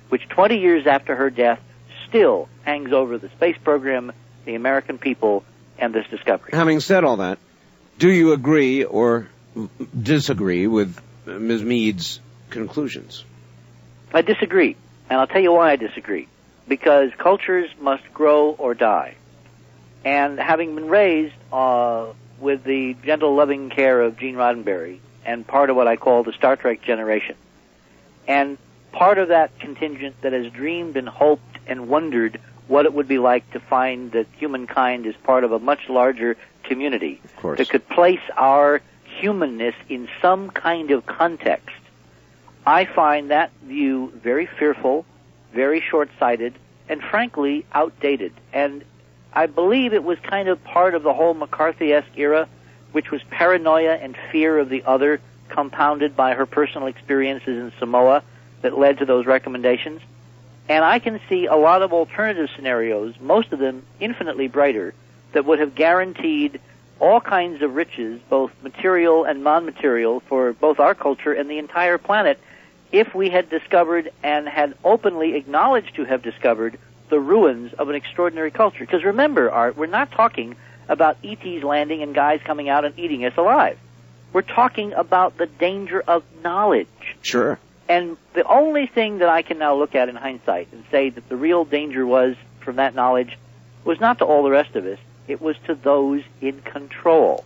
which 20 years after her death still hangs over the space program, the American people, and this discovery. Having said all that, do you agree or disagree with Ms. Mead's conclusions? I disagree, and I'll tell you why I disagree. Because cultures must grow or die. And having been raised with the gentle, loving care of Gene Roddenberry, and part of what I call the Star Trek generation, and part of that contingent that has dreamed and hoped and wondered what it would be like to find that humankind is part of a much larger community that could place our humanness in some kind of context, I find that view very fearful, very short-sighted, and frankly outdated. And I believe it was kind of part of the whole McCarthy-esque era, which was paranoia and fear of the other, compounded by her personal experiences in Samoa, that led to those recommendations. And I can see a lot of alternative scenarios, most of them infinitely brighter, that would have guaranteed all kinds of riches, both material and non-material, for both our culture and the entire planet, if we had discovered and had openly acknowledged to have discovered the ruins of an extraordinary culture. Because remember, Art, we're not talking about ETs landing and guys coming out and eating us alive. We're talking about the danger of knowledge. Sure. And the only thing that I can now look at in hindsight and say that the real danger was from that knowledge was not to all the rest of us. It was to those in control.